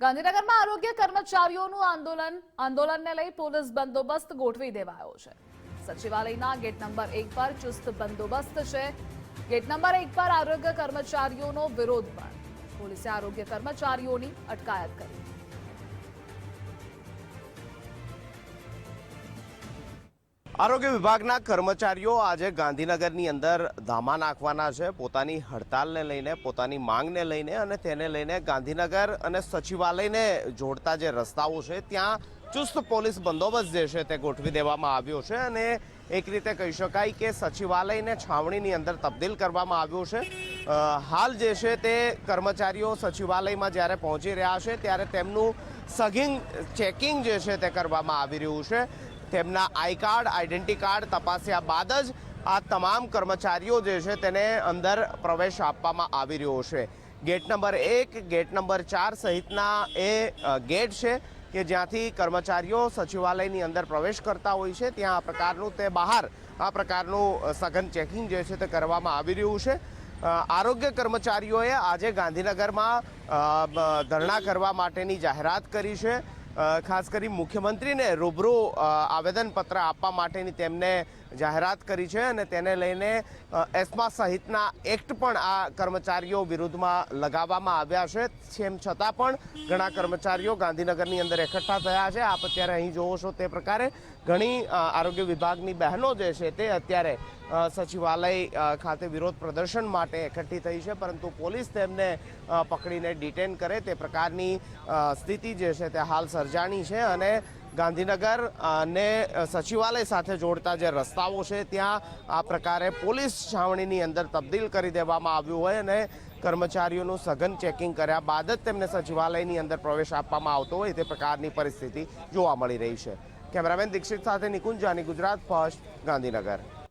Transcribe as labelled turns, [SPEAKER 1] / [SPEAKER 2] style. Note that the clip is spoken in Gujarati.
[SPEAKER 1] ગાંધીનગરમાં આરોગ્ય કર્મચારીઓનું આંદોલનને લઈ પોલીસ બંદોબસ્ત ગોઠવી દેવાયો છે। સચિવાલયના ગેટ નંબર 1 પર ચુસ્ત બંદોબસ્ત છે। ગેટ નંબર 1 પર આરોગ્ય કર્મચારીઓનો વિરોધ પણ પોલીસે આરોગ્ય કર્મચારીઓની અટકાયત કરી।
[SPEAKER 2] આરોગ્ય વિભાગના કર્મચારીઓ આજે ગાંધીનગરની અંદર ધામા નાખવાના છે પોતાની હડતાલને લઈને, પોતાની માંગને લઈને, અને તેને લઈને ગાંધીનગર અને સચિવાલયને જોડતા જે રસ્તાઓ છે ત્યાં ચુસ્ત પોલીસ બંદોબસ્ત જે છે તે ગોઠવી દેવામાં આવ્યો છે। અને એક રીતે કહી શકાય કે સચિવાલયને છાવણીની અંદર તબદીલ કરવામાં આવ્યો છે। હાલ જે છે તે કર્મચારીઓ સચિવાલયમાં જ્યારે પહોંચી રહ્યા છે ત્યારે તેમનું સઘન ચેકિંગ જે છે તે કરવામાં આવી રહ્યું છે। તેમના આઈ કાર્ડ, આઈડેન્ટિટી કાર્ડ તપાસ્યા બાદ જ આ તમામ કર્મચારીઓ જે છે તેને અંદર પ્રવેશ આપવામાં આવી રહ્યો છે। ગેટ નંબર 1, ગેટ નંબર 4 સહિતના એ ગેટ છે કે જ્યાંથી કર્મચારીઓ સચિવાલયની અંદર પ્રવેશ કરતા હોય છે ત્યાં આ પ્રકારનું તે બહાર આ પ્રકારનું સઘન ચેકિંગ જે છે તે કરવામાં આવી રહ્યું છે। આરોગ્ય કર્મચારીઓએ આજે ગાંધીનગરમાં ધરણા કરવા માટેની જાહેરાત કરી છે। ખાસ કરી મુખ્યમંત્રીને રૂબરૂ આવેદનપત્ર આપવા માટેની તેમને જાહેરાત કરી છે અને તેને લઈને એસ્મા સહિતના એક્ટ પણ આ કર્મચારીઓ વિરુદ્ધમાં લગાવવામાં આવ્યા છે। તેમ છતાં પણ ઘણા કર્મચારીઓ ગાંધીનગરની અંદર એકઠા થયા છે। આપ અત્યારે અહીં જોવો છો તે પ્રકારે ઘણી આરોગ્ય વિભાગની બહેનો જે છે તે અત્યારે સચિવાલય ખાતે વિરોધ પ્રદર્શન માટે એકઠી થઈ છે, પરંતુ પોલીસ તેમને પકડીને ડિટેન કરે તે પ્રકારની સ્થિતિ જે છે તે હાલ સર્જાણી છે। અને ગાંધીનગર અને સચિવાલય સાથે જોડતા જે રસ્તાઓ છે ત્યાં આ પ્રકારે પોલીસ છાવણીની અંદર તબદીલ કરી દેવામાં આવ્યું હોય અને કર્મચારીઓનું સઘન ચેકિંગ કર્યા બાદ જ તેમને સચિવાલયની અંદર પ્રવેશ આપવામાં આવતો હોય તે પ્રકારની પરિસ્થિતિ જોવા મળી રહી છે। કેમેરામેન દીક્ષિત સાથે નિકુંજ જાની, ગુજરાત ફર્સ્ટ, ગાંધીનગર।